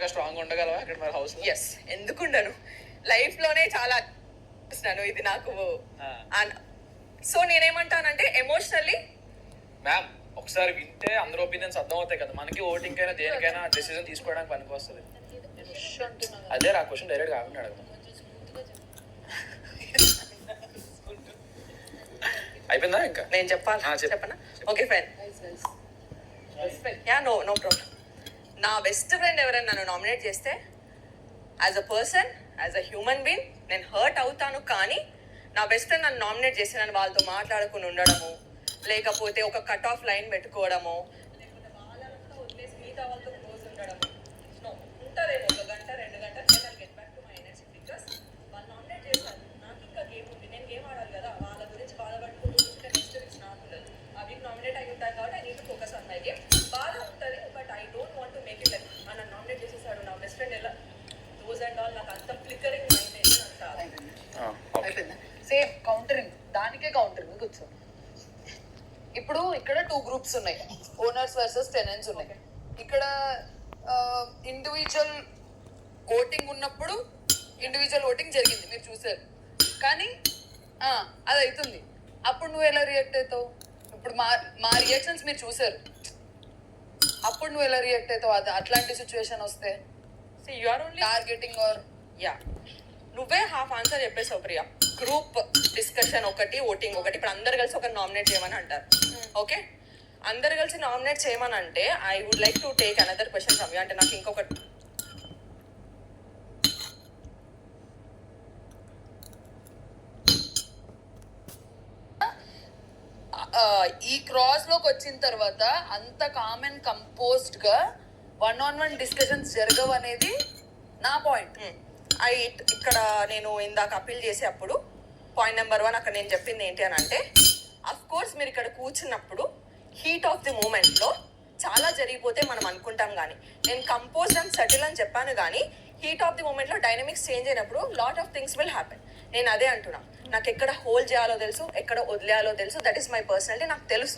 ఇంకా స్ట్రాంగ్ ఉండగలవా అక్కడ మరి హౌస్? ఎస్, ఎందుకుండను, లైఫ్ లోనే చాలా చూస్తున్నాను ఇది నాకు. సో నేనేమంటానంటే ఎమోషనల్లీ మ్యామ్ ఒకసారి వింటే అందరూ ఒపీనియన్స్ అర్థం అవుతాయి కదా మనకి, ఓటింగ్ అయినా దేనికైనా డెసిజన్ తీసుకోవడానికి పనికి వస్తుంది. అదే ఆ క్వశ్చన్ డైరెక్ట్ కాకుండా అడగదు. అయిపోయిందా ఇంకా? నేను చెప్పాలి, చెప్పనా? Okay fine, yeah, no problem. నా బెస్ట్ ఫ్రెండ్ ఎవరైనా నన్ను నామినేట్ చేస్తే as a person, as a human being నేను హర్ట్ అవుతాను. కానీ నా బెస్ట్ ఫ్రెండ్ నన్ను నామినేట్ చేసి నన్ను వాళ్ళతో మాట్లాడుకుని ఉండడము, లేకపోతే ఒక కట్ ఆఫ్ లైన్ పెట్టుకోవడము, లేకపోతే వాళ్ళంతా వదిలేసి మిగతా వాళ్ళతో క్లోజ్ ఉండడము ఉంటుందేమో ఒక గంట 2 గంటలు get back to my energy. Because వాళ్ళు నామినేట్ చేశారు, నాకు ఇంకా గేమ్ ఉంది, నేను గేమ్ ఆడాలి కదా. వాళ్ళ గురించి బాధపడుకుంటూ కూర్చుంటే నెక్స్ట్ వీక్స్ నాకు ఉండదు. ఆ వీక్ నామినేట్ అయి ఉంటాను కాబట్టి I need to focus on my game. బాధ ఉంటుంది, but I don't want to make it like నన్ను నామినేట్ చేసేసాడు నా బెస్ట్ ఫ్రెండ్ ఎలా దోస్ అండ్ ఆల్. నాకు అంత ఫ్లిక్కరింగ్ మైండ్ అయితే అంత అయిపోయిందా? సేమ్ కౌంటరింగ్, దానికే కౌంటరింగ్ కూర్చో. ఇప్పుడు ఇక్కడ 2 గ్రూప్స్ ఉన్నాయి, ఓనర్స్ వర్సెస్ టెనెంట్స్ ఉన్నాయి. ఇక్కడ ఇండివిజువల్ ఓటింగ్ ఉన్నప్పుడు ఇండివిజువల్ ఓటింగ్ జరిగింది, మీరు చూసారు. కానీ అది అవుతుంది, అప్పుడు నువ్వు ఎలా రియాక్ట్ అవుతావు? ఇప్పుడు మా రియాక్షన్స్ మీరు చూసారు, అప్పుడు నువ్వు ఎలా రియాక్ట్ అవుతావు? అది అట్లాంటి సిచ్యువేషన్ వస్తే you are only targeting or yeah, నువ్వే హాఫ్ ఆన్సర్ చెప్పేసావు ప్రియా. గ్రూప్ డిస్కషన్ ఒకటి, ఓటింగ్ ఒకటి. ఇప్పుడు అందరు కలిసి ఒక నామినేట్ చేయమని అంటారు. ఓకే, అందరు కలిసి నామినేట్ చేయమని అంటే I would like to take another question from you. అంటే నాకు ఇంకొకటి ఈ క్రాస్ లోకి వచ్చిన తర్వాత అంత కామ్ అండ్ కంపోజ్డ్ గా 1-on-1 డిస్కషన్స్ జరగవు అనేది నా పాయింట్. ఇక్కడ నేను ఇందాక అప్పీల్ చేసే అప్పుడు పాయింట్ నెంబర్ 1 అక్కడ నేను చెప్పింది ఏంటి అని అంటే, అఫ్ కోర్స్ మీరు ఇక్కడ కూర్చున్నప్పుడు హీట్ ఆఫ్ ది మూమెంట్లో చాలా జరిగిపోతే మనం అనుకుంటాం. కానీ నేను కంపోజ్ అండ్ సెటిల్ అని చెప్పాను, కానీ హీట్ ఆఫ్ ది మూమెంట్లో డైనమిక్స్ చేంజ్ అయినప్పుడు lot of things will happen. నేను అదే అంటున్నా, నాకు ఎక్కడ హోల్డ్ చేయాలో తెలుసు, ఎక్కడ వదిలేయాలో తెలుసు. దట్ ఈస్ మై పర్సనాలిటీ, నాకు తెలుసు.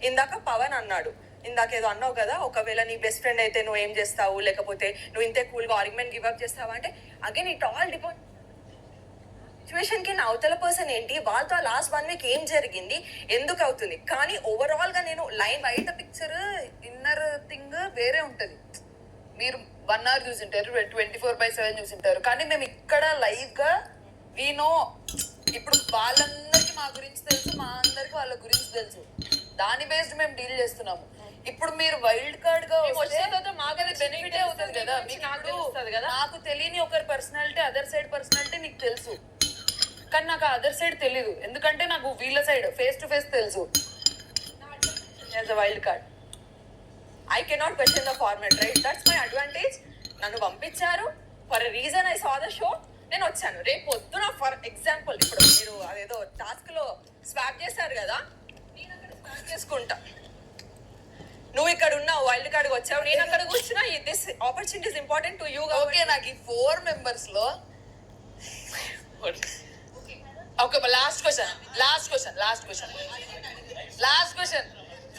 ఇందాక పవన్ అన్నాడు, ఇందాక ఏదో అన్నావు కదా, ఒకవేళ నీ బెస్ట్ ఫ్రెండ్ అయితే నువ్వు ఏం చేస్తావు, లేకపోతే నువ్వు ఇంతే కూల్గా ఆర్గ్యుమెంట్ గివ్అప్ చేస్తావా అంటే, అగైన్ ఇట్ ఆల్ డిపెండ్ సిచ్యువేషన్కి నా అవతల పర్సన్ ఏంటి, వాళ్ళతో లాస్ట్ 1 వీక్ ఏం జరిగింది, ఎందుకు అవుతుంది. కానీ ఓవరాల్గా నేను లైన్ బయట పిక్చర్ ఇన్నర్ థింగ్ వేరే ఉంటుంది. మీరు 1 hour చూసింటారు, 24/7 చూసింటారు. కానీ మేము ఇక్కడ లైవ్ గా వీనో, ఇప్పుడు వాళ్ళందరికీ మా గురించి తెలుసు, మా అందరికి వాళ్ళ గురించి తెలుసు. దాని బేస్డ్ మేము డీల్ చేస్తున్నాము. ఇప్పుడు మీరు వైల్డ్ కార్డ్ గా మాకు అది బెనిఫిటే అవుతుంది కదా. మీకు నాకు తెలియని ఒకరి పర్సనాలిటీ, అదర్ సైడ్ పర్సనాలిటీ నీకు తెలుసు, కానీ నాకు అదర్ సైడ్ తెలీదు. ఎందుకంటే నాకు వీళ్ళ సైడ్ ఫేస్ టు ఫేస్ తెలుసు. As a wild card I cannot question the format, right? That's my advantage. నన్ను పంపించారు for a reason, I saw the show, నేను వచ్చాను. రేపు పొద్దున ఫర్ ఎగ్జాంపుల్ ఇప్పుడు మీరు అదేదో టాస్క్ లో స్వాప్ చేశారు కదా, నేను అక్కడ స్వాప్ చేసుకుంటా. నువ్వు ఇక్కడ ఉన్నావు, వైల్డ్ కార్డ్ వచ్చావు, నేను అక్కడ కూర్చున్నా. This opportunity is important to you. Okay, నాకు ఈ 4 members లో ఓకే, లాస్ట్ క్వశ్చన్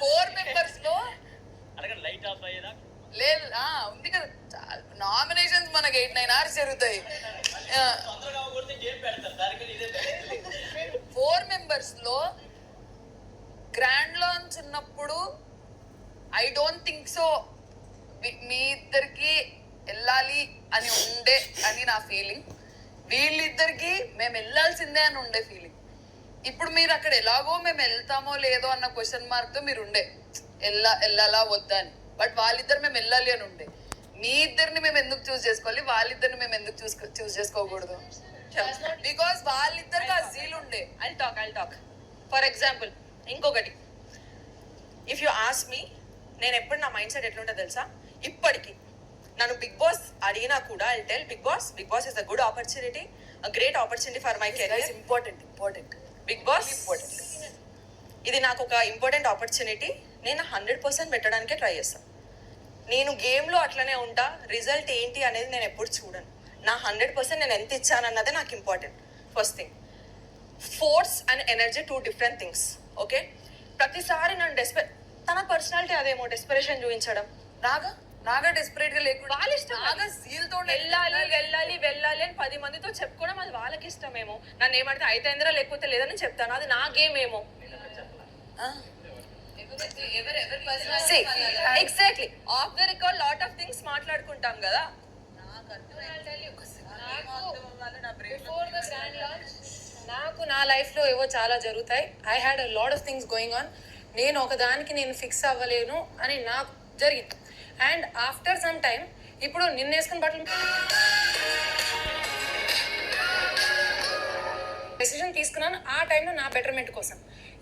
4 members లో లేదు ఉంది కదా. నామినేషన్స్ మనకి 8-9 hours జరుగుతాయి. 4 members లో గ్రాండ్ లాంచ్ ఉన్నప్పుడు ఐ డోంట్ థింక్ సో మీ ఇద్దరికి వెళ్ళాలి అని ఉండే అని నా ఫీలింగ్. వీళ్ళిద్దరికి మేము వెళ్ళాల్సిందే అని ఉండే ఫీలింగ్. ఇప్పుడు మీరు అక్కడ ఎలాగో మేము వెళ్తామో లేదో అన్న క్వశ్చన్ మార్క్ తో మీరు ఉండే వెళ్ళాలా వద్దా అని. బట్ వాళ్ళిద్దరు మేము వెళ్ళాలి అని ఉండే. మీ ఇద్దరిని మేము ఎందుకు చూస్ చేసుకోవాలి, వాళ్ళిద్దరిని మేము ఎందుకు చూస్ చేసుకోకూడదు? బికాస్ వాళ్ళిద్దరికి ఆ జీల్ ఉండే. ఐ టాక్ ఫర్ ఎగ్జాంపుల్ ఇంకొకటి, ఇఫ్ యూ ఆస్క్ మీ, నేను ఎప్పుడు నా మైండ్ సెట్ ఎట్లుంటుందో తెలుసా? ఇప్పటికి నన్ను బిగ్ బాస్ అడిగినా కూడా I tell Bigg Boss is a good opportunity, a great opportunity for my career. Important Bigg Boss ఇది నాకు ఒక ఇంపార్టెంట్ ఆపర్చునిటీ. నేను 100% పెట్టడానికే ట్రై చేస్తాను. నేను గేమ్లో అట్లనే ఉంటా, రిజల్ట్ ఏంటి అనేది నేను ఎప్పుడు చూడను. నా 100% నేను ఎంత ఇచ్చానన్నదే నాకు important. First thing, force and energy 2 different things. Okay, ప్రతిసారి నన్ను తన పర్సనాలిటీ అదేమో డెస్పిరేషన్ చూపించడం. నాగా డెస్పరేట్ గా లేకుండా వాళ్ళ ఇష్టం నాగా zeal తో వెళ్ళాలి వెళ్ళాలి వెళ్ళాలి అని 10 మందితో చెప్పుకోవడం అది వాళ్ళకి ఇష్టమేమో. నన్ను ఏమంటే అయితేందిరా లేకపోతే లేదని చెప్తాను, అది నా గేమ్ ఏమో. Exactly of the record lot of things మాట్లాడుకుంటాం కదా. నాకు నా లైఫ్లో ఏవో చాలా జరుగుతాయి. I had a lot of things going on. నేను ఒకదానికి నేను ఫిక్స్ అవ్వలేను అని నాకు జరిగింది. అండ్ ఆఫ్టర్ సమ్ టైమ్ ఇప్పుడు నిన్న వేసుకున్న బట్టలు డెసిషన్ తీసుకున్నాను ఆ టైంలో నా బెటర్మెంట్ కోసం.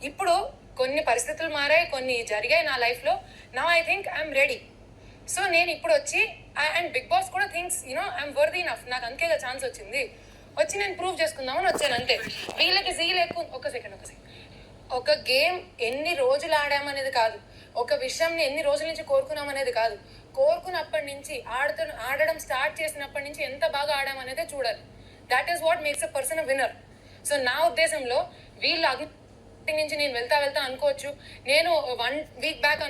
ఇప్పుడు కొన్ని పరిస్థితులు మారాయి, కొన్ని జరిగాయి నా లైఫ్లో. Now I think I'm ready. So నేను ఇప్పుడు వచ్చి అండ్ బిగ్ బాస్ కూడా థింక్స్ ఐఎమ్ వర్దీ ఇనఫ్, నాకు అందుకే ఛాన్స్ వచ్చింది, వచ్చి నేను ప్రూవ్ చేసుకుందామని వచ్చాను అంతే. వీళ్ళకి జీల్ ఎక్కువ. ఒక సెకండ్. ఒక గేమ్ ఎన్ని రోజులు ఆడామనేది కాదు, ఒక విషయంని ఎన్ని రోజుల నుంచి కోరుకున్నాం అనేది కాదు, కోరుకున్నప్పటి నుంచి ఆడడం స్టార్ట్ చేసినప్పటి నుంచి ఎంత బాగా ఆడామనేదే చూడాలి. That is what makes a person a winner. So నా ఉద్దేశంలో వీళ్ళు నుంచి నేను వెళ్తా అనుకోవచ్చు. నేను 1 వీక్ బ్యాక్